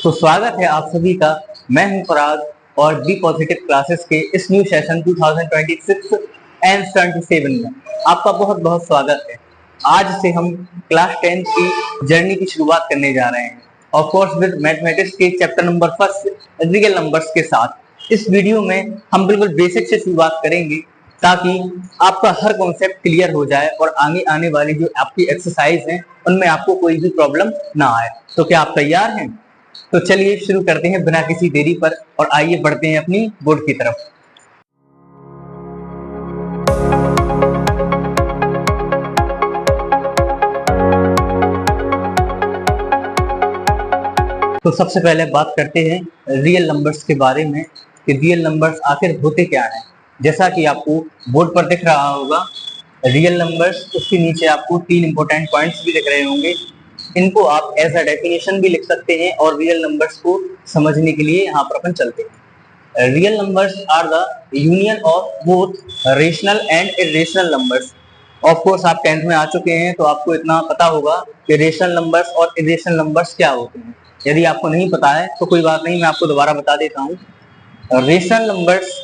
तो स्वागत है आप सभी का। मैं हूं फराज और बी पॉजिटिव क्लासेस के इस न्यू सेशन 2026 एंड 27 में आपका बहुत बहुत स्वागत है। आज से हम क्लास 10 की जर्नी की शुरुआत करने जा रहे हैं और कोर्स विद मैथमेटिक्स के चैप्टर नंबर 1 रियल नंबर्स के साथ। इस वीडियो में हम बिल्कुल बेसिक से शुरुआत करेंगे ताकि आपका हर कॉन्सेप्ट क्लियर हो जाए और आगे आने वाली जो आपकी एक्सरसाइज है उनमें आपको कोई भी प्रॉब्लम ना आए। तो क्या आप तैयार हैं? तो चलिए शुरू करते हैं बिना किसी देरी पर और आइए बढ़ते हैं अपनी बोर्ड की तरफ। तो सबसे पहले बात करते हैं रियल नंबर्स के बारे में कि रियल नंबर्स आखिर होते क्या हैं। जैसा कि आपको बोर्ड पर दिख रहा होगा रियल नंबर्स, उसके नीचे आपको 3 इंपॉर्टेंट पॉइंट्स भी दिख रहे होंगे। इनको आप एज अ डेफिनेशन भी लिख सकते हैं और रियल नंबर्स को समझने के लिए यहाँ पर अपन चलते हैं। Real numbers are the union of both rational and irrational numbers. Of course आप 10th में आ चुके हैं तो आपको इतना पता होगा कि रेशनल नंबर्स और इरेशनल नंबर्स क्या होते हैं। यदि आपको नहीं पता है तो कोई बात नहीं, मैं आपको दोबारा बता देता हूँ। रेशनल नंबर्स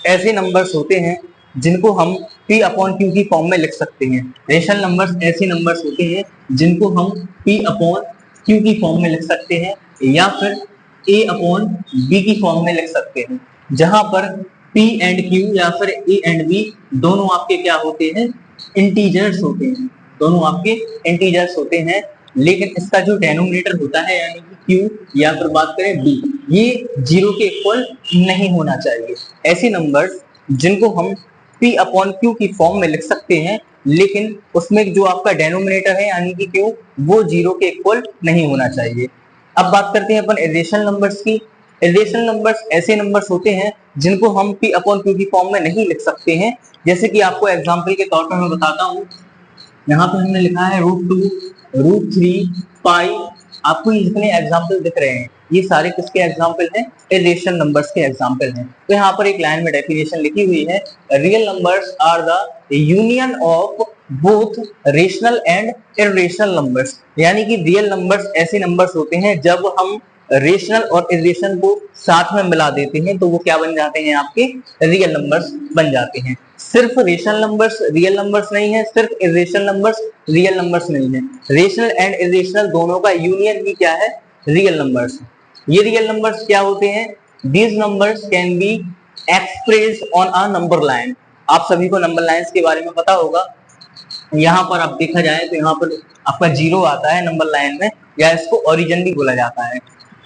ऐसे नंबर्स होते हैं जिनको हम p अपॉन क्यू की फॉर्म में लिख सकते हैं। रेशनल नंबर्स ऐसे नंबर्स होते हैं जिनको हम p अपॉन क्यू की फॉर्म में लिख सकते हैं या फिर a अपॉन b की फॉर्म में लिख सकते हैं, जहां पर p एंड q या फिर a एंड b दोनों आपके क्या होते हैं, इंटीजर्स होते हैं। दोनों आपके इंटीजर्स होते हैं, लेकिन इसका जो डेनोमिनेटर होता है यानी कि q या फिर बात करें b, ये 0 के इक्वल नहीं होना चाहिए। ऐसे नंबर्स जिनको हम p अपॉन क्यू की फॉर्म में लिख सकते हैं, लेकिन उसमें जो आपका डेनोमिनेटर है यानी कि q वो 0 के इक्वल नहीं होना चाहिए। अब बात करते हैं अपन इरेशनल नंबर्स की। इरेशनल नंबर्स ऐसे नंबर्स होते हैं जिनको हम p अपॉन क्यू की फॉर्म में नहीं लिख सकते हैं। जैसे कि आपको एग्जांपल के तौर पर मैं बताता हूँ। यहाँ पे हमने लिखा है √2, √3, पाई। आपको ये जितने एग्जाम्पल दिख रहे हैं ये सारे किसके एग्जाम्पल हैं? इरेशनल नंबर्स के एग्जाम्पल हैं। तो यहाँ पर एक लाइन में डेफिनेशन लिखी हुई है, real numbers are the union of both rational and irrational numbers. यानी कि रियल नंबर्स ऐसे नंबर्स होते हैं जब हम रेशनल और इरेशनल को साथ में मिला देते हैं तो वो क्या बन जाते हैं, आपके रियल नंबर्स बन जाते हैं। सिर्फ रेशनल नंबर्स रियल नंबर्स नहीं है, सिर्फ इरेशनल नंबर्स रियल नंबर्स नहीं है। रेशनल एंड इरेशनल दोनों का यूनियन ही क्या है, रियल नंबर्स। ये रियल नंबर्स क्या होते हैं? These numbers can be expressed on a number line. आप सभी को नंबर लाइंस के बारे में पता होगा। यहाँ पर आप देखा जाए तो यहाँ पर आपका 0 आता है नंबर लाइन में, या इसको ओरिजिन भी बोला जाता है।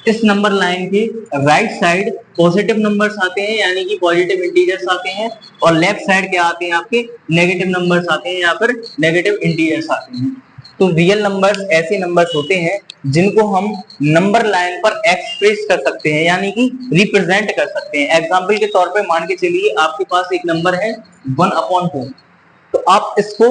इस नंबर लाइन के राइट साइड पॉजिटिव नंबर्स आते हैं यानी कि पॉजिटिव इंटीजर्स आते हैं, और लेफ्ट साइड क्या आते हैं, आपके नेगेटिव नंबर्स आते हैं या फिर नेगेटिव इंटीजर्स आते हैं। तो रियल नंबर्स ऐसे नंबर्स होते हैं जिनको हम नंबर लाइन पर एक्सप्रेस कर सकते हैं यानी कि रिप्रेजेंट कर सकते हैं। एग्जाम्पल के तौर पर मान के चलिए आपके पास एक नंबर है 1/2, तो आप इसको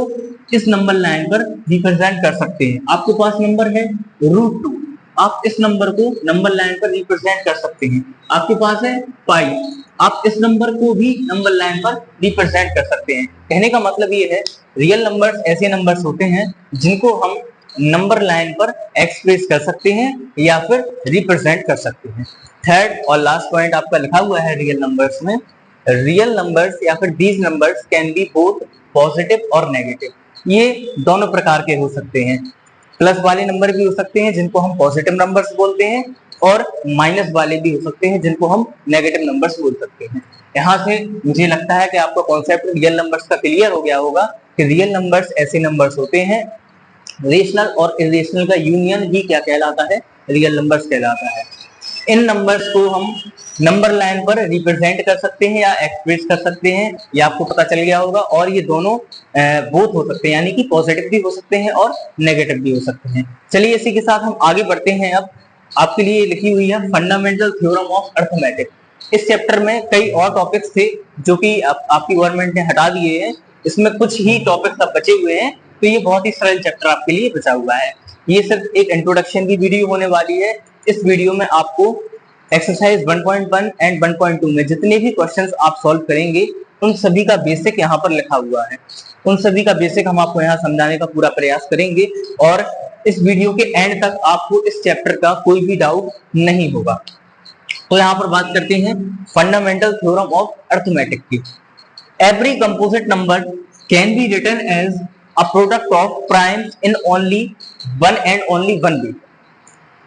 इस नंबर लाइन पर रिप्रेजेंट कर सकते हैं। आपके पास नंबर है √2, आप इस नंबर को नंबर लाइन पर रिप्रेजेंट कर सकते हैं। आपके पास है पाई, आप इस नंबर को भी नंबर लाइन पर रिप्रेजेंट कर सकते हैं। कहने का मतलब ये है रियल नंबर्स ऐसे नंबर्स होते हैं जिनको हम नंबर लाइन पर एक्सप्रेस कर सकते हैं या फिर रिप्रेजेंट कर सकते हैं। थर्ड और लास्ट पॉइंट आपका लिखा हुआ है रियल नंबर्स में, रियल नंबर्स या फिर these numbers can be both positive और नेगेटिव। ये दोनों प्रकार के हो सकते हैं। प्लस वाले नंबर भी हो सकते हैं जिनको हम पॉजिटिव नंबर्स बोलते हैं, और माइनस वाले भी हो सकते हैं जिनको हम नेगेटिव नंबर्स बोल सकते हैं। यहाँ से मुझे लगता है कि आपका कॉन्सेप्ट रियल नंबर्स का क्लियर हो गया होगा कि रियल नंबर्स ऐसे नंबर्स होते हैं, रेशनल और इरेशनल का यूनियन ही क्या कहलाता है, रियल नंबर्स कहलाता है। इन नंबर्स को हम नंबर लाइन पर रिप्रेजेंट कर सकते हैं या एक्सप्रेस कर सकते हैं, ये आपको पता चल गया होगा। और ये दोनों बोथ हो सकते हैं यानी कि पॉजिटिव भी हो सकते हैं और नेगेटिव भी हो सकते हैं। चलिए इसी के साथ हम आगे बढ़ते हैं। अब आपके लिए लिखी हुई है फंडामेंटल थ्योरम ऑफ अरिथमेटिक। इस चैप्टर में कई और टॉपिक्स थे जो कि आपकी गवर्नमेंट ने हटा दिए हैं, इसमें कुछ ही टॉपिक्स अब बचे हुए हैं, तो ये बहुत ही सरल चैप्टर आपके लिए बचा हुआ है। ये सिर्फ एक इंट्रोडक्शन की वीडियो होने वाली है। इस वीडियो में आपको एक्सरसाइज 1.1 एंड 1.2 में जितने भी क्वेश्चंस आप सॉल्व करेंगे उन सभी का बेसिक यहाँ पर लिखा हुआ है। उन सभी का बेसिक हम आपको यहाँ समझाने का पूरा प्रयास करेंगे और इस वीडियो के एंड तक आपको इस चैप्टर का कोई भी डाउट नहीं होगा। तो यहाँ पर बात करते हैं फंडामेंटल थ्योरम ऑफ अरिथमेटिक की। Every composite number can be written as a product of primes in only one and only one way.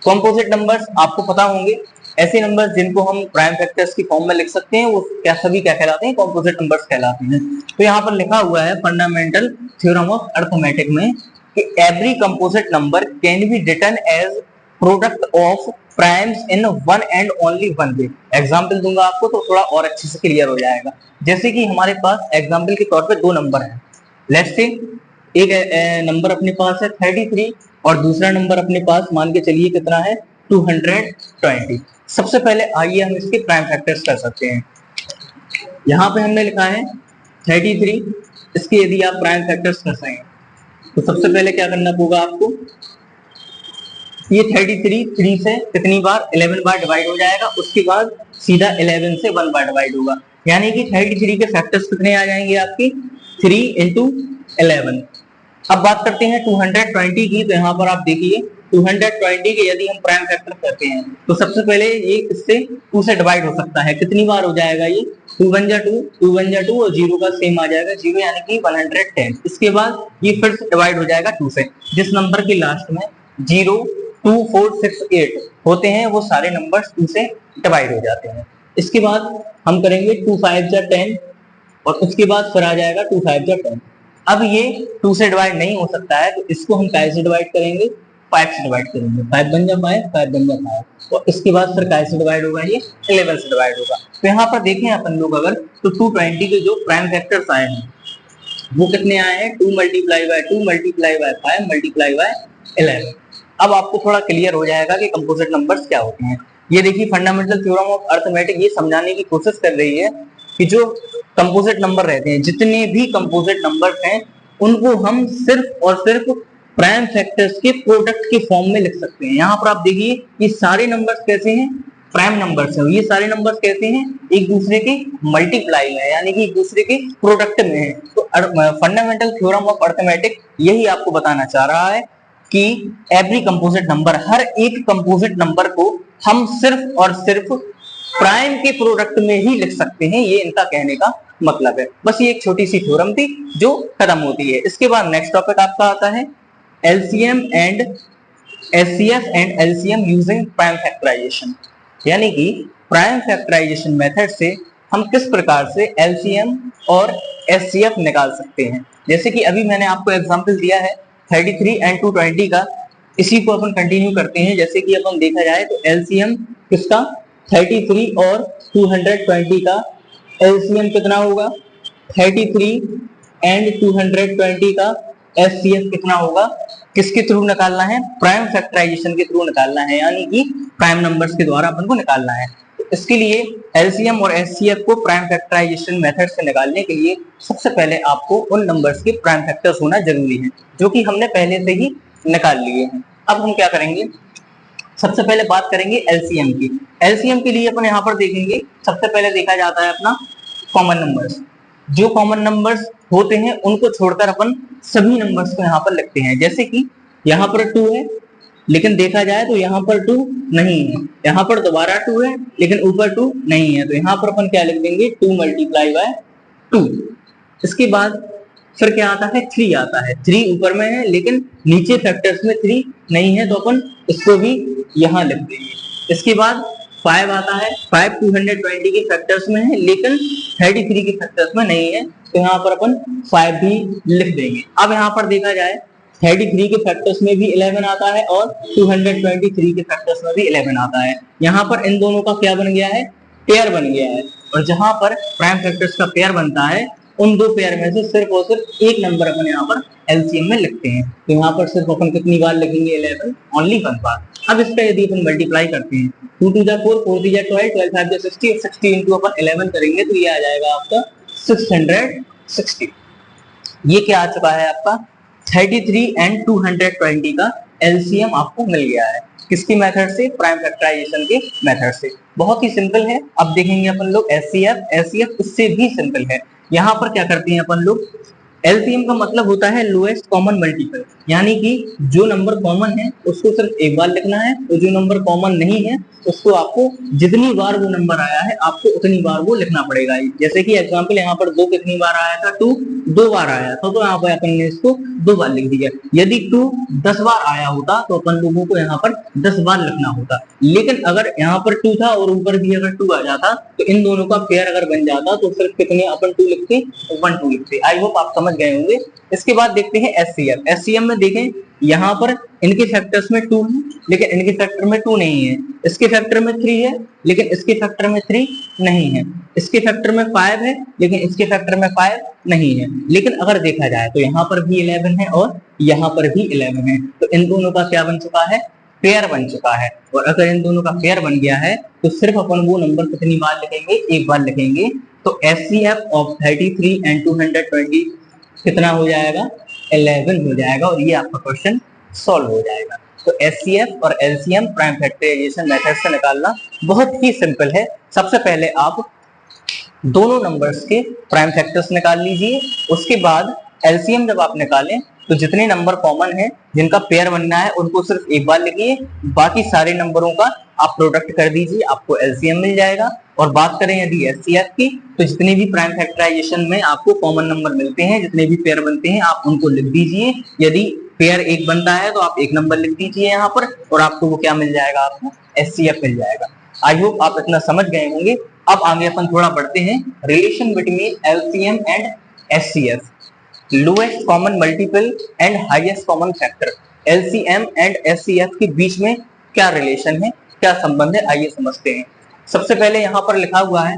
Composite numbers आपको पता होंगे, ऐसे नंबर्स जिनको हम प्राइम फैक्टर्स की फॉर्म में लिख सकते हैं, वो क्या सभी क्या कहलाते हैं, कंपोजिट नंबर्स कहलाते हैं। तो यहाँ पर लिखा हुआ है फंडामेंटल थ्योरम ऑफ अरिथमेटिक में कि every composite number can be written as product of primes in one and only one way. Example दूंगा आपको तो थोड़ा और अच्छे से क्लियर हो जाएगा। जैसे कि हमारे पास एग्जाम्पल के तौर पर दो नंबर है, लेट्स से एक नंबर अपने पास है 33 और दूसरा नंबर अपने पास मान के चलिए कितना है 220। सबसे पहले आइए हम इसके प्राइम फैक्टर्स कर सकते हैं। यहाँ पे हमने लिखा है 33, इसके यदि आप प्राइम फैक्टर्स कर सकें तो सबसे पहले क्या करना होगा आपको, ये 33 3 से कितनी बार 11 बार डिवाइड हो जाएगा, उसके बाद सीधा 11 से 1 बार डिवाइड होगा, यानी कि 33 के फैक्टर्स कितने आ जाएंगे आपके 3 into 11। अब बात करते हैं 220 की। तो यहाँ पर आप देखिए 220 के यदि हम प्राइम फैक्टर करते हैं तो सबसे पहले ये इससे 2 से डिवाइड हो सकता है, कितनी बार हो जाएगा ये 2 1 जा 2, 2 1 जा 2 और 0 का सेम आ जाएगा 0, यानी कि 110। इसके बाद ये फिर से डिवाइड हो जाएगा 2 से। जिस नंबर के लास्ट में 0 2 4 6 8 होते हैं वो सारे नंबर्स 2 से डिवाइड हो जाते हैं। इसके बाद हम करेंगे 2 5 जा 10 और उसके बाद फिर आ जाएगा 2 5 जा 10। अब ये 2 से डिवाइड नहीं हो सकता है तो इसको हम कैसे डिवाइड करेंगे, 5 से डिवाइड करेंगे, 5 बन जा 5, 5 बन जा 5 और इसके बाद फिर कैसे डिवाइड होगा, ये 11 से डिवाइड होगा। तो यहाँ पर देखें अपन लोग अगर तो 220 के जो प्राइम फैक्टर्स आए हैं वो कितने आए हैं 2 multiply by 2 multiply by 5 multiply by 11। अब आपको थोड़ा क्लियर हो जाएगा कि कंपोजिट नंबर्स क्या होते हैं। ये देखिए फंडामेंटल थ्योरम ऑफ अरिथमेटिक ये समझाने की कोशिश कर रही है कि जो कंपोजिट नंबर रहते हैं, जितने भी कंपोजिट नंबर्स हैं उनको हम सिर्फ और सिर्फ प्राइम फैक्टर्स के प्रोडक्ट के फॉर्म में लिख सकते हैं। यहाँ पर आप देखिए ये सारे नंबर्स कैसे हैं, प्राइम नंबर्स हैं। ये सारे नंबर्स कैसे हैं, एक दूसरे के मल्टीप्लाई में, यानी कि एक दूसरे के प्रोडक्ट में है। तो फंडामेंटल थ्योरम ऑफ अरिथमेटिक यही आपको बताना चाह रहा है कि एवरी कंपोजिट नंबर, हर एक कंपोजिट नंबर को हम सिर्फ और सिर्फ प्राइम के प्रोडक्ट में ही लिख सकते हैं, ये इनका कहने का मतलब है। बस ये एक छोटी सी थ्योरम थी जो खत्म होती है। इसके बाद नेक्स्ट टॉपिक आपका आता है LCM and HCF and LCM using prime factorisation, यानी कि प्राइम फैक्टराइजेशन मेथड से हम किस प्रकार से एलसीएम और एचसीएफ निकाल सकते हैं। जैसे कि अभी मैंने आपको एग्जांपल दिया है 33 एंड 220 का, इसी को अपन कंटिन्यू करते हैं। जैसे कि अपन देखा जाए तो एलसीएम किसका 33 और 220 का एलसीएम कितना होगा 33 एंड 220 का एचसीएफ कितना होगा, किसके थ्रू निकालना है, प्राइम फैक्टराइजेशन के थ्रू निकालना है, यानी कि प्राइम नंबर्स के द्वारा अपन को निकालना है। तो इसके लिए एलसीएम और एचसीएफ को प्राइम फैक्टराइजेशन मेथड से निकालने के लिए सबसे पहले आपको उन नंबर्स के प्राइम फैक्टर्स होना जरूरी है, जो कि हमने पहले से ही निकाल लिए हैं। अब हम क्या करेंगे, सबसे पहले बात करेंगे एलसीएम की। एलसीएम के लिए अपन यहाँ पर देखेंगे, सबसे पहले देखा जाता है अपना कॉमन नंबर्स। जो कॉमन नंबर्स होते हैं उनको छोड़कर अपन सभी नंबर्स को यहाँ पर लिखते हैं। जैसे कि यहाँ पर 2 है लेकिन देखा जाए तो यहाँ पर 2 नहीं है, यहाँ पर दोबारा 2 है लेकिन ऊपर 2 नहीं है, तो यहाँ पर अपन क्या लिख देंगे 2 मल्टीप्लाई बाय 2। इसके बाद फिर क्या आता है 3 आता है, 3 ऊपर में है लेकिन नीचे फैक्टर्स में 3 नहीं है तो अपन इसको भी यहाँ लिख देंगे। इसके बाद 5 आता है, 5 220 के फैक्टर्स में है लेकिन 33 के फैक्टर्स में नहीं है, तो यहाँ पर अपन 5 भी लिख देंगे। अब यहाँ पर देखा जाए 33 के फैक्टर्स में भी 11 आता है और 223 के फैक्टर्स में भी 11 आता है। यहाँ पर इन दोनों का क्या बन गया है, पेयर बन गया है, और जहां पर प्राइम फैक्टर्स का पेयर बनता है उन दो पेयर में से सिर्फ और सिर्फ एक नंबर अपन यहाँ पर एलसीएम में लिखते हैं। तो यहाँ पर सिर्फ अपन कितनी बार लिखेंगे 11, ओनली 1 बार। अब इसका यदि अपन मल्टीप्लाई करते हैं 2 2 जा 4, 4 3 जा 12, 12 5 जा 60, 60 इंटू अपन 11 करेंगे तो ये आ जाएगा आपका 660। ये क्या आ चुका है आपका 33 एंड 220 का एलसीएम आपको मिल गया है। किसकी मेथड से, प्राइम फैक्टराइजेशन के मेथड से। बहुत ही सिंपल है। अब देखेंगे अपन लोग एचसीएफ, एचसीएफ इससे भी सिंपल है। यहाँ पर क्या करते हैं अपन लोग एलसीएम का मतलब होता है लोएस्ट कॉमन मल्टीपल, यानी कि जो नंबर कॉमन है उसको सिर्फ एक बार लिखना है, और जो नंबर कॉमन नहीं है उसको आपको जितनी बार वो नंबर आया है आपको उतनी बार वो लिखना पड़ेगा। जैसे कि एग्जांपल यहाँ पर 2 कितनी बार आया था, 2 2 बार आया था, तो यहाँ पर अपन ने इसको 2 बार लिख दिया। यदि 2 10 बार आया होता तो अपन लोगों को यहाँ पर 10 बार लिखना होता, लेकिन अगर यहाँ पर 2 था और ऊपर भी अगर 2 आ जाता तो इन दोनों का पेयर अगर बन जाता तो सिर्फ कितने अपन 2 लिखते, 1 2 लिखते। आई होप आप समझ गए होंगे। इसके बाद देखते हैं एचसीएफ। एचसीएफ में देखें यहाँ पर इनके फैक्टर्स में 2 है लेकिन इनके फैक्टर में 2 नहीं है, इसके फैक्टर में 3 है लेकिन इसके फैक्टर में 3 नहीं है, इसके फैक्टर में 5 है लेकिन इसके फैक्टर में 5 नहीं है। लेकिन अगर देखा जाए तो यहाँ पर भी 11 है और यहाँ पर भी 11 है, तो इन दोनों का क्या बन चुका है, पेयर बन चुका है। और अगर इन दोनों का पेयर बन गया है तो सिर्फ अपन वो नंबर कितनी बार लिखेंगे, एक बार लिखेंगे। तो एचसीएफ ऑफ 33 एंड 220 कितना हो जाएगा, 11 हो जाएगा, और ये आपका क्वेश्चन सॉल्व हो जाएगा। तो एचसीएफ और एलसीएम प्राइम फैक्टराइजेशन मेथड से निकालना बहुत ही सिंपल है। सबसे पहले आप दोनों नंबर्स के प्राइम फैक्टर्स निकाल लीजिए, उसके बाद एलसीएम जब आप निकालें तो जितने नंबर कॉमन है जिनका पेयर बनना है उनको सिर्फ एक बार लिखिए, बाकी सारे नंबरों का आप प्रोडक्ट कर दीजिए, आपको एलसीएम मिल जाएगा। और बात करें यदि एचसीएफ की, तो जितने भी प्राइम फैक्टराइजेशन में आपको कॉमन नंबर मिलते हैं, जितने भी पेयर बनते हैं आप उनको लिख दीजिए। यदि पेयर एक बनता है तो आप एक नंबर लिख दीजिए यहाँ पर, और आपको वो क्या मिल जाएगा, आपको एचसीएफ मिल जाएगा। आई होप आप इतना समझ गए होंगे। अब आगे अपन थोड़ा बढ़ते हैं, relation between LCM and HCF, lowest common multiple and highest common factor. LCM and HCF के बीच में क्या रिलेशन है, क्या संबंध है, आइए समझते हैं। सबसे पहले यहाँ पर लिखा हुआ है,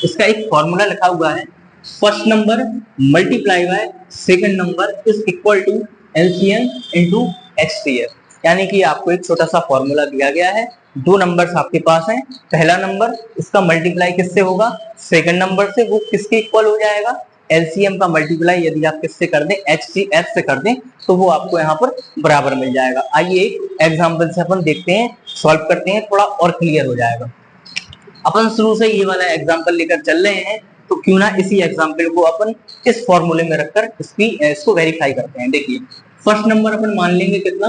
इसका एक फॉर्मूला लिखा हुआ है, first number multiply by second number is equal to LCM into HCF. यानी कि आपको एक छोटा सा फॉर्मूला दिया गया है, दो नंबर्स आपके पास हैं, पहला नंबर इसका मल्टीप्लाई किससे होगा, सेकंड नंबर से, वो किसके इक्वल हो जाएगा, एलसीएम का मल्टीप्लाई यदि आप किससे कर दें, एचसीएफ से कर दें, तो वो आपको यहाँ पर बराबर मिल जाएगा। आइए एक एग्जांपल से अपन देखते हैं, सॉल्व करते हैं, थोड़ा और क्लियर हो जाएगा। अपन शुरू से ये वाला एग्जांपल लेकर चल रहे हैं, तो क्यों ना इसी एग्जांपल को अपन इस फॉर्मूले में रखकर इसको वेरीफाई करते हैं। देखिए फर्स्ट नंबर अपन मान लेंगे कितना,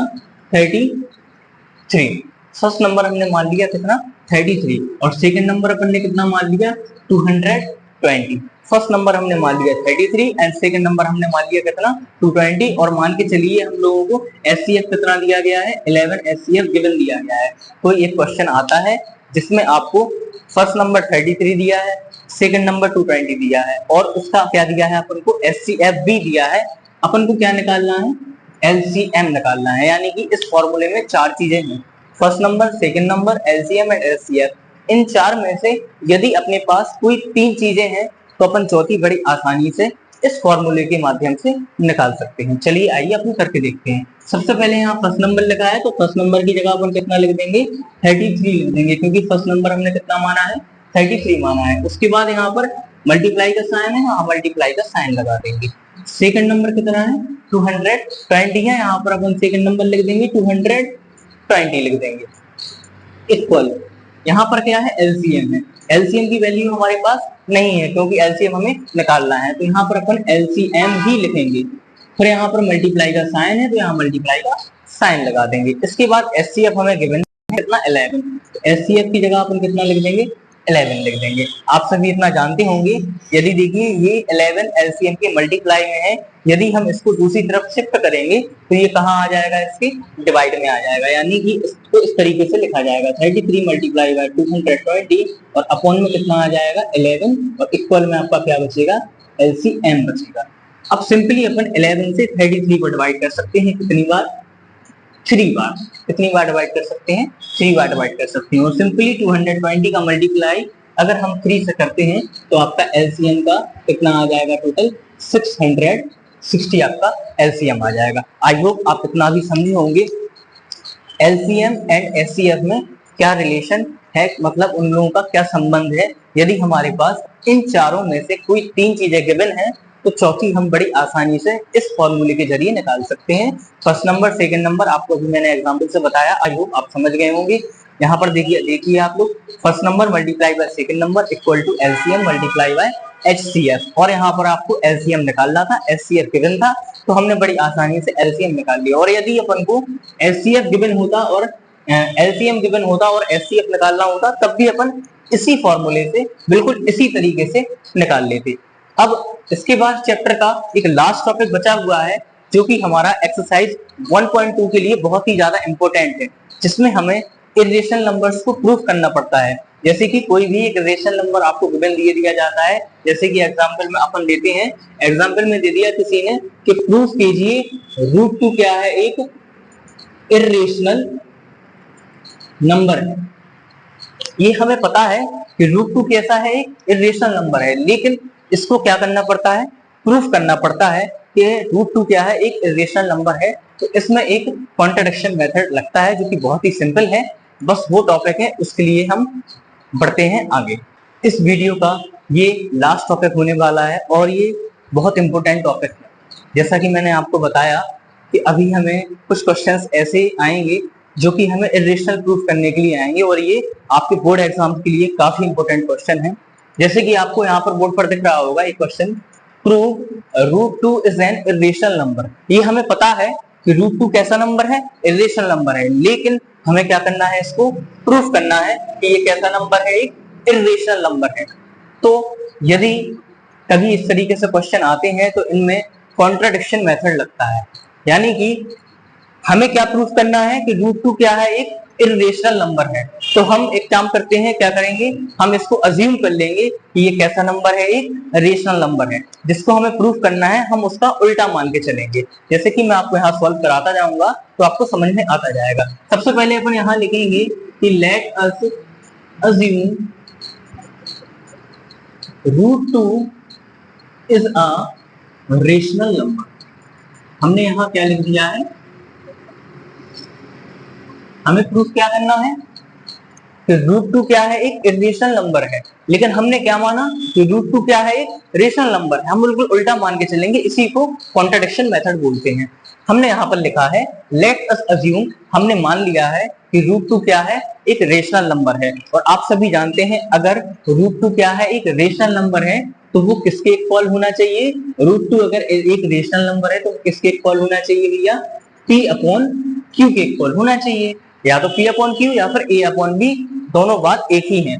33। फर्स्ट नंबर हमने मान लिया कितना, 33, और सेकंड नंबर अपन ने कितना मान लिया, 220। फर्स्ट नंबर हमने मान लिया 33 एंड सेकंड नंबर हमने मान लिया कितना, 220, और मान के चलिए हम लोगों को एचसीएफ कितना दिया गया है, 11 एचसीएफ गिवन दिया गया है। तो ये क्वेश्चन आता है जिसमें आपको फर्स्ट नंबर 33 दिया है, सेकंड नंबर 220 दिया है, और उसका क्या दिया है अपन को, एचसीएफ भी दिया है। अपन को क्या निकालना है, एलसीएम निकालना है। यानी कि इस फॉर्मूले में चार चीजें हैं, first number, second number, LCM and HCF. इन चार में से यदि अपने पास कोई तीन चीजें हैं तो अपन चौथी बड़ी आसानी से इस फॉर्मूले के माध्यम से निकाल सकते हैं। चलिए आइए अपन करके देखते हैं। सबसे पहले यहाँ फर्स्ट नंबर लिखा है, तो फर्स्ट नंबर की जगह अपन कितना लिख देंगे, 33 लिख देंगे, क्योंकि फर्स्ट नंबर हमने कितना माना है, 33 माना है। उसके बाद यहाँ पर मल्टीप्लाई का साइन है, हाँ मल्टीप्लाई का साइन लगा देंगे। सेकंड नंबर कितना है, 220 है, यहाँ पर अपन सेकंड नंबर लिख देंगे 220 लिख देंगे, इक्वल। यहाँ पर क्या है, एलसीएम है, एलसीएम की वैल्यू हमारे पास नहीं है क्योंकि एलसीएम हमें निकालना है, तो यहाँ पर अपन एलसीएम ही लिखेंगे। फिर यहाँ पर मल्टीप्लाई का साइन है तो यहाँ मल्टीप्लाई का साइन लगा देंगे। इसके बाद एचसीएफ हमें गिवन है कितना, 11, तो एचसीएफ की जगह अपन कितना लिख देंगे, 11 लिख देंगे। आप सभी इतना जानते होंगे। यदि देखिए ये 11 एलसीएम के मल्टीप्लाई में है, यदि हम इसको दूसरी तरफ शिफ्ट करेंगे तो ये कहाँ आ जाएगा, इसके डिवाइड में आ जाएगा। यानी कि इसको इस तरीके से लिखा जाएगा, 33 मल्टीप्लाई बाय 220 और अपॉन में कितना आ जाएगा, 11, और इक्वल में आपका क्या बचेगा, एलसीएम बचेगा। अब सिंपली अपन 11 से 33 को डिवाइड कर सकते हैं, कितनी बार, 3 बार। कितनी बार डिवाइड कर सकते हैं, 3 बार डिवाइड कर सकते हैं। और सिंपली 220 का मल्टीप्लाई अगर हम 3 से करते हैं तो आपका एलसीएम का कितना आ जाएगा, टोटल 660 आपका एलसीएम आ जाएगा। आई होप आप इतना भी समझे होंगे एलसीएम एंड एचसीएफ में क्या रिलेशन है, मतलब उन लोगों का क्या संबंध है। यदि हमारे पास इन चारों में से कोई तीन चीजें गिवन है तो चौथी हम बड़ी आसानी से इस फॉर्मूले के जरिए निकाल सकते हैं। फर्स्ट नंबर, सेकंड नंबर आपको अभी मैंने एग्जांपल से बताया, आई होप आप समझ गए होंगे। यहाँ पर देखिए आप लोग, first number multiply by second number equal to LCM multiply by HCF, और यहाँ पर आपको LCM निकालना था, HCF गिवन था तो हमने बड़ी आसानी से LCM निकाल लिया। और यदि अपन को HCF गिवन होता और LCM गिवन होता और HCF निकालना होता तब भी अपन इसी फॉर्मूले से बिल्कुल इसी तरीके से निकाल लेते। अब इसके बाद चैप्टर का एक लास्ट टॉपिक बचा हुआ है जो कि हमारा एक्सरसाइज 1.2 के लिए बहुत ही ज्यादा इंपॉर्टेंट है, जिसमें हमें इरेशनल नंबर्स को प्रूफ करना पड़ता है। जैसे कि कोई भी एक रेशनल नंबर आपको गिवन दिया जाता है, जैसे कि एग्जांपल में अपन लेते हैं, एग्जांपल में दे दिया किसी ने कि प्रूफ कीजिए √2 क्या है, एक इरेशनल नंबर है। ये हमें पता है कि √2 कैसा है, एक इरेशनल नंबर है, लेकिन इसको क्या करना पड़ता है, प्रूफ करना पड़ता है कि √2 क्या है, एक इरेशनल नंबर है। तो इसमें एक कॉन्ट्रडिक्शन मेथड लगता है जो कि बहुत ही सिंपल है, बस वो टॉपिक है, उसके लिए हम बढ़ते हैं आगे। इस वीडियो का ये लास्ट टॉपिक होने वाला है और ये बहुत इंपॉर्टेंट टॉपिक है। जैसा कि मैंने आपको बताया कि अभी हमें कुछ क्वेश्चंस ऐसे आएंगे जो कि हमें इरेशनल प्रूफ करने के लिए आएंगे और ये आपके बोर्ड एग्जाम के लिए काफी इंपॉर्टेंट क्वेश्चन है। जैसे कि आपको यहाँ पर बोर्ड पर दिख रहा होगा एक question, prove √2 is an irrational number. ये हमें पता है कि √2 कैसा नंबर है, इरेशनल नंबर है, लेकिन हमें क्या करना है, इसको प्रूफ करना है कि ये कैसा नंबर है, एक इरेशनल नंबर है। तो यदि कभी इस तरीके से क्वेश्चन आते हैं तो इनमें कॉन्ट्रडिक्शन मेथड लगता है, यानी कि हमें क्या प्रूफ करना है कि √2 क्या है, एक इरेशनल नंबर है। तो हम एक काम करते हैं, क्या करेंगे, हम इसको अज्यूम कर लेंगे कि ये कैसा नंबर है, एक रेशनल नंबर है। जिसको हमें प्रूफ करना है हम उसका उल्टा मान के चलेंगे। जैसे कि मैं आपको यहाँ सॉल्व कराता जाऊंगा तो आपको समझ में आता जाएगा। सबसे पहले अपन यहाँ लिखेंगे कि let us assume √2 is a rational number. हमने यहाँ क्या लिख दिया है, हमें प्रूफ क्या करना है कि √2 क्या है, एक इरेशनल नंबर है, लेकिन हमने क्या माना कि √2 क्या है, एक रेशनल नंबर है। हम बिल्कुल उल्टा मान के चलेंगे, इसी को कॉन्ट्रडिक्शन मेथड बोलते हैं। हमने यहाँ पर लिखा है लेट अस अज्यूम, हमने मान लिया है कि √2 क्या है, एक रेशनल नंबर है। और आप सभी जानते हैं अगर √2 क्या है, एक रेशनल नंबर है तो वो किसके इक्वल होना चाहिए, √2 अगर एक रेशनल नंबर है तो किसके इक्वल होना चाहिए भैया, P/Q के इक्वल होना चाहिए। या तो P/Q या फिर A/B, दोनों बात एक ही है।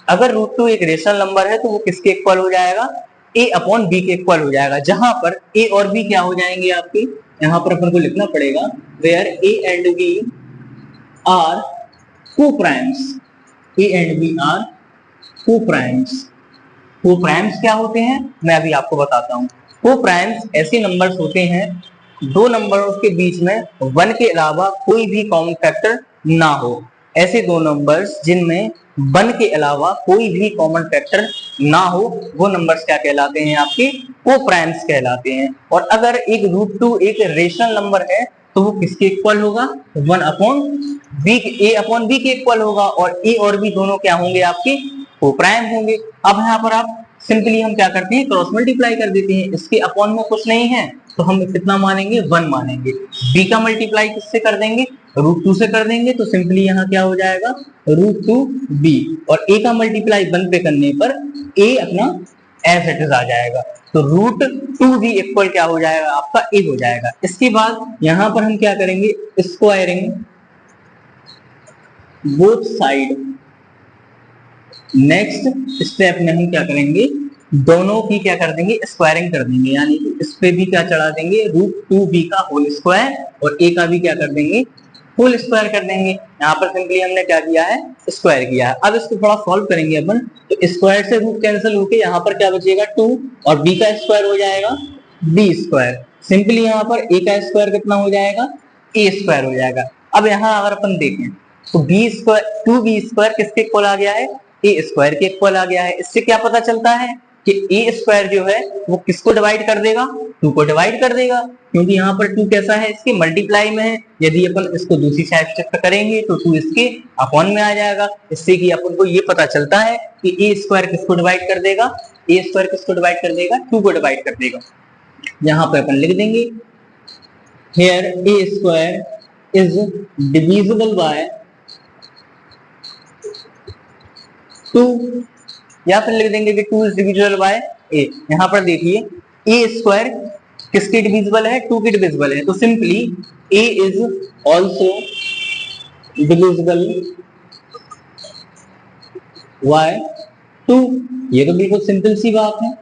अगर √2 एक रेशनल नंबर है तो वो किसके इक्वल हो जाएगा, A/B के इक्वल हो जाएगा, जहां पर A और B क्या हो जाएंगे आपके, यहाँ पर अपन को लिखना पड़ेगा where A and B are coprimes, A and B are coprimes. Coprimes क्या होते हैं मैं अभी आपको बताता हूँ। को-प्राइम्स ऐसे नंबर्स होते हैं, दो नंबरों के बीच में 1 के अलावा कोई भी कॉमन फैक्टर ना हो। ऐसे दो नंबर्स जिनमें 1 के अलावा कोई भी कॉमन फैक्टर ना हो वो नंबर्स क्या कहलाते हैं, आपके को-प्राइम्स कहलाते हैं। और अगर एक √2 एक रेशनल नंबर है तो वो किसके इक्वल होगा, 1/B, A/B के इक्वल होगा, और A और B दोनों क्या होंगे, आपके को-प्राइम होंगे। अब यहाँ पर आप सिंपली हम क्या करते हैं, क्रॉस मल्टीप्लाई कर देते हैं, इसके अपॉन में कुछ नहीं है तो हम कितना मानेंगे, 1 मानेंगे। B का मल्टीप्लाई किससे कर देंगे, √2 से कर देंगे, तो सिंपली यहाँ क्या हो जाएगा, √2B। और A का मल्टीप्लाई 1 पे करने पर A अपना एज इट इज आ जाएगा, तो √2B इक्वल क्या हो जाएगा, आपका A हो जाएगा। इसके बाद यहाँ पर हम क्या करेंगे, squaring both side. Next step में हम क्या करेंगे, दोनों की क्या कर देंगे, स्क्वायरिंग कर देंगे, यानी कि इस पे भी क्या चढ़ा देंगे, √2B का होल स्क्वायर, और A का भी क्या कर देंगे, होल स्क्वायर कर देंगे। यहाँ पर सिंपली हमने क्या किया है, स्क्वायर किया है। अब इसको थोड़ा सॉल्व करेंगे अपन, तो स्क्वायर से रूट कैंसिल होके यहाँ पर क्या बचेगा, 2, और B का स्क्वायर हो जाएगा B²। सिंपली यहाँ पर A का स्क्वायर कितना हो जाएगा, A² हो जाएगा। अब यहाँ अगर अपन देखें तो B², किसके इक्वल आ गया है, A² के इक्वल आ गया है। इससे क्या पता चलता है कि A² जो है वो किसको डिवाइड कर देगा, 2 को डिवाइड कर देगा, क्योंकि यहाँ पर 2 कैसा है, इसके मल्टीप्लाई में है। यदि अपन इसको दूसरी साइड शिफ्ट करेंगे तो 2 इसके अपॉन में आ जाएगा। इससे कि अपन को ये पता चलता है कि A² किसको डिवाइड कर देगा, A² किसको डिवाइड कर देगा, 2 को डिवाइड कर देगा। यहाँ पे अपन लिख देंगे here A² is divisible by 2, या फिर लिख देंगे कि 2 इज डिविजिबल बाय ए। यहाँ पर देखिए ए स्क्वायर किसके डिविजिबल है, 2 के डिविजिबल है, तो simply A is also divisible by 2। ये तो बिल्कुल सिंपल सी बात है।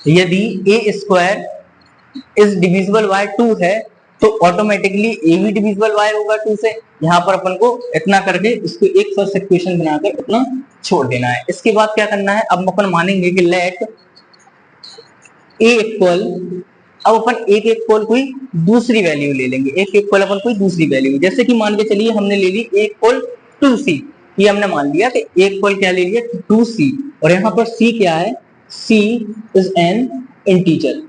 यदि ए स्क्वायर इज डिविजिबल बाय 2 है तो ऑटोमेटिकली ए भी डिविजिबल बाय होगा 2 से। यहाँ पर अपन को इतना करके इसको एक फर्स्ट इक्वेशन बनाकर इतना छोड़ देना है। इसके बाद क्या करना है, अब अपन मानेंगे कि लेट ए इक्वल, अब अपन एक इक्वल कोई दूसरी वैल्यू ले लेंगे, एक इक्वल अपन कोई दूसरी वैल्यू, जैसे कि मान के चलिए हमने ले ली ए इक्वल 2c। ये हमने मान लिया कि ए इक्वल क्या ले लिया 2c, और यहाँ पर c क्या है, c is an integer,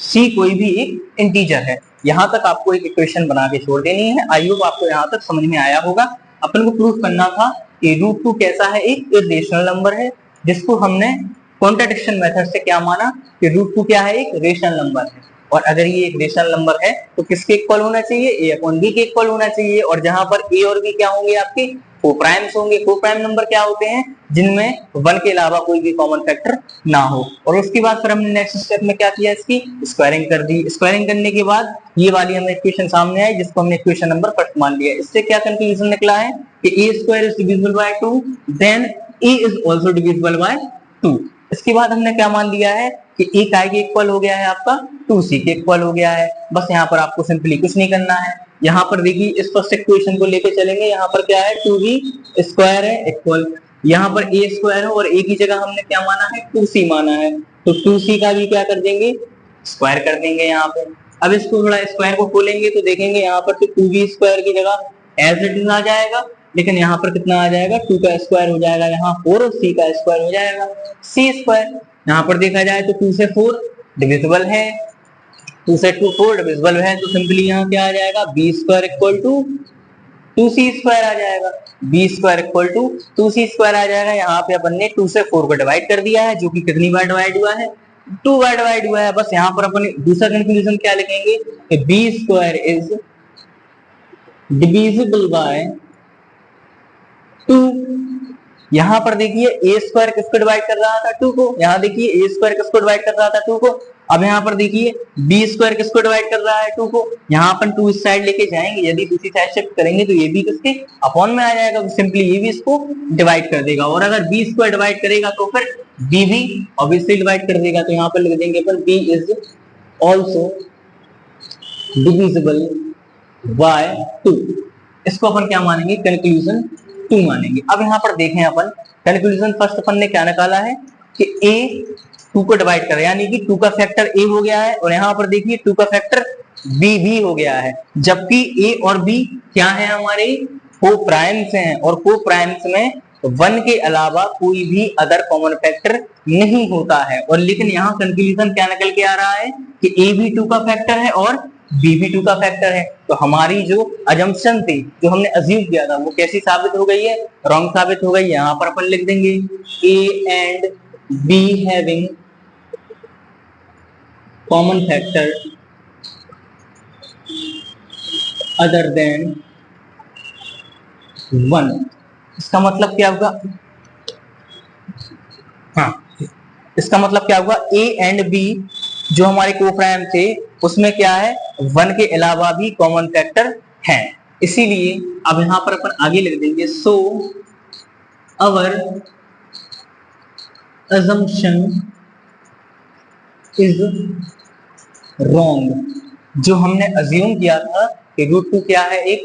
c कोई भी एक इंटीजर है। यहां तक आपको एक इक्वेशन बना के छोड़ देनी है। आई होप आपको यहां तक समझ में आया होगा। अपन को प्रूफ करना था कि √2 कैसा है, एक इरेशनल नंबर है, जिसको हमने कॉन्ट्रडिक्शन मेथड से क्या माना कि √2 क्या है, एक रेशनल नंबर है। और अगर ये एक रेशनल नंबर है तो किसके इक्वल होना चाहिए, a अपॉन b के इक्वल होना चाहिए। और जहां पर a और b क्या होंगे, आपके कोप्राइम्स होंगे। कोप्राइम नंबर क्या होते हैं, जिनमें 1 के अलावा कोई भी कॉमन फैक्टर ना हो। और उसके बाद फिर हमने नेक्स्ट स्टेप में क्या किया, इसकी स्क्वायरिंग कर दी। स्क्वायरिंग करने के बाद ये वाली हमें इक्वेशन सामने आई, जिसको हमने इक्वेशन नंबर फर्स्ट मान लिया। इससे क्या कंक्लूजन निकला है कि a square is divisible by 2, then a is also divisible by 2। इसके बाद हमने क्या मान लिया है कि a काय के इक्वल हो गया है, आपका 2c के इक्वल हो गया है। बस यहाँ पर आपको सिंपली कुछ नहीं करना है। यहाँ पर देखिए इस फर्स्ट इक्वेशन को लेके चलेंगे। यहाँ पर क्या है, 2b स्क्वायर है इक्वल, यहाँ पर a स्क्वायर है और a की जगह हमने क्या माना है, 2c माना है, तो 2c का भी क्या कर देंगे, स्क्वायर कर देंगे यहाँ पे। अब इसको थोड़ा स्क्वायर को खोलेंगे तो देखेंगे यहाँ पर 2b स्क्वायर की जगह एज इट इज आ जाएगा, लेकिन यहाँ पर कितना आ जाएगा, 2 का स्क्वायर हो जाएगा यहाँ 4 और c का स्क्वायर हो जाएगा c स्क्वायर। यहाँ पर देखा जाए तो 2 से 4 डिविजिबल है, 2 से 2 4 डिविजिबल है, तो सिंपली यहाँ क्या आ जाएगा, b square equal to 2c square आ जाएगा, b square equal to 2c square आ जाएगा। यहाँ पे अपन ने 2 से 4 को डिवाइड कर दिया है, जो कि कितनी बार डिवाइड हुआ है, 2 बार डिवाइड हुआ है। बस यहाँ पर अपन दूसरा कंक्लूजन क्या लिखेंगे कि b square is divisible by 2। यहाँ पर देखिए a स्क्वायर किसको डिवाइड कर रहा था, 2 को। यहाँ देखिए a स्क्वायर किसको डिवाइड कर रहा था, 2 को। अब यहाँ पर देखिए b स्क्वायर किसको डिवाइड कर रहा है, 2 को। यहाँ अपन 2 इस साइड लेके जाएंगे, यदि दूसरी साइड शिफ्ट करेंगे तो ये भी किसके अपॉन में आ जाएगा, तो सिंपली ये भी इसको डिवाइड कर देगा। और अगर b स्क्वायर डिवाइड करेगा तो फिर b भी ऑब्वियसली डिवाइड कर देगा। तो यहाँ पर लिख देंगे अपन b is also divisible by 2। इसको अपन क्या मानेंगे, कंक्लूजन 2 मानेंगे। अब यहाँ पर देखें अपन कंक्लूजन फर्स्ट अपन ने क्या निकाला है कि a 2 को डिवाइड कर, यानी कि 2 का फैक्टर a हो गया है, और यहाँ पर देखिए 2 का फैक्टर b भी हो गया है। जबकि a और b क्या है, हमारे को-प्राइम्स हैं, और को-प्राइम्स में 1 के अलावा कोई भी अदर कॉमन फैक्टर नहीं होता है। और लेकिन यहाँ कंक्लूजन क्या निकल के आ रहा है कि a भी 2 का फैक्टर है और b भी 2 का फैक्टर है। तो हमारी जो अजम्पशन थी, जो हमने अज्यूम किया था, वो कैसी साबित हो गई है, रॉन्ग साबित हो गई। यहाँ पर अपन लिख देंगे a and b having common factor other than 1। इसका मतलब क्या होगा, हाँ, इसका मतलब क्या होगा, a एंड b जो हमारे कोप्राइम थे उसमें क्या है, 1 के अलावा भी कॉमन फैक्टर है। इसीलिए अब यहां पर अपन आगे लिख देंगे सो अवर assumption इज रॉन्ग। जो हमने अज्यूम किया था कि √2 क्या है, एक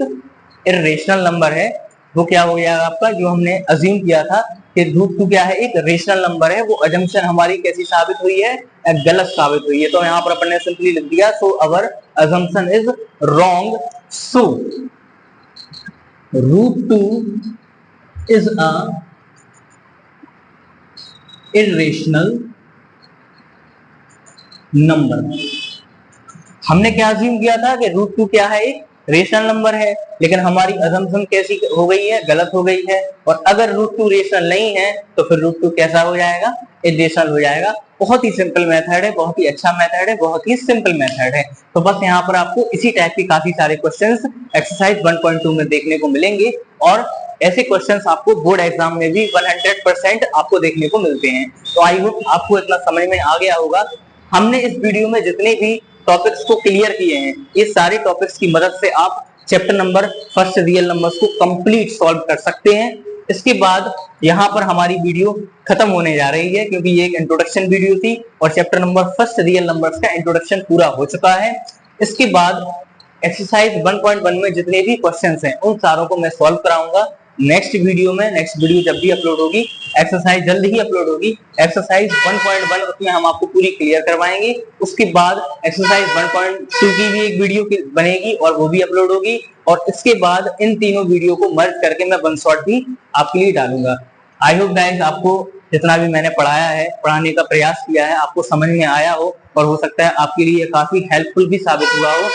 इरेशनल नंबर है, वो क्या हो गया आपका, जो हमने अज्यूम किया था कि √2 क्या है, एक रेशनल नंबर है, वो अजम्पशन हमारी कैसी साबित हुई है, गलत साबित हुई है। तो यहाँ पर अपन ने सिंपली लिख दिया so our assumption is wrong, so √2 is a irrational number. हमने क्या अज्यूम किया था कि √2 क्या है, एक रेशनल नंबर है, लेकिन हमारी अजम्पशन कैसी हो गई है, गलत हो गई है। और अगर √2 रेशनल नहीं है तो फिर √2 कैसा हो जाएगा, इरेशनल हो जाएगा। बहुत ही सिंपल मेथड है, बहुत ही अच्छा मेथड है, बहुत ही सिंपल मेथड है। तो बस यहाँ पर आपको इसी टाइप के काफी सारे क्वेश्चंस एक्सरसाइज 1.2 में देखने को मिलेंगे। और ऐसे क्वेश्चंस आपको बोर्ड एग्जाम में भी 100% आपको देखने को मिलते हैं। तो आई होप आपको इतना समझ में आ गया होगा। हमने इस वीडियो में जितने भी टॉपिक्स को क्लियर किए हैं, ये सारे टॉपिक्स की मदद से आप chapter number first real numbers को कंप्लीट सॉल्व कर सकते हैं। इसके बाद यहाँ पर हमारी वीडियो खत्म होने जा रही है, क्योंकि ये एक इंट्रोडक्शन वीडियो थी और chapter number first real numbers का इंट्रोडक्शन पूरा हो चुका है। इसके बाद एक्सरसाइज 1.1 में जितने भी क्वेश्चंस हैं उन सारों को मैं सॉल्व कराऊंगा नेक्स्ट वीडियो जब भी अपलोड होगी। एक्सरसाइज जल्द ही अपलोड होगी। एक्सरसाइज 1.1 उसमें हम आपको पूरी क्लियर करवाएंगे। उसके बाद एक्सरसाइज 1.2 की भी एक वीडियो बनेगी और वो भी अपलोड होगी, और इसके बाद इन तीनों वीडियो को मर्ज करके मैं वन शॉट भी आपके लिए डालूंगा। आई होप गाइस आपको जितना भी मैंने पढ़ाया है, पढ़ाने का प्रयास किया है, आपको समझ में आया हो, और हो सकता है आपके लिए काफी हेल्पफुल भी साबित हुआ हो।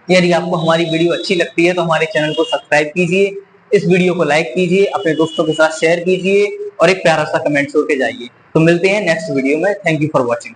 यदि आपको हमारी वीडियो अच्छी लगती है तो हमारे चैनल को सब्सक्राइब कीजिए, इस वीडियो को लाइक कीजिए, अपने दोस्तों के साथ शेयर कीजिए और एक प्यारा सा कमेंट छोड़ के जाइए। तो मिलते हैं नेक्स्ट वीडियो में। Thank you for watching.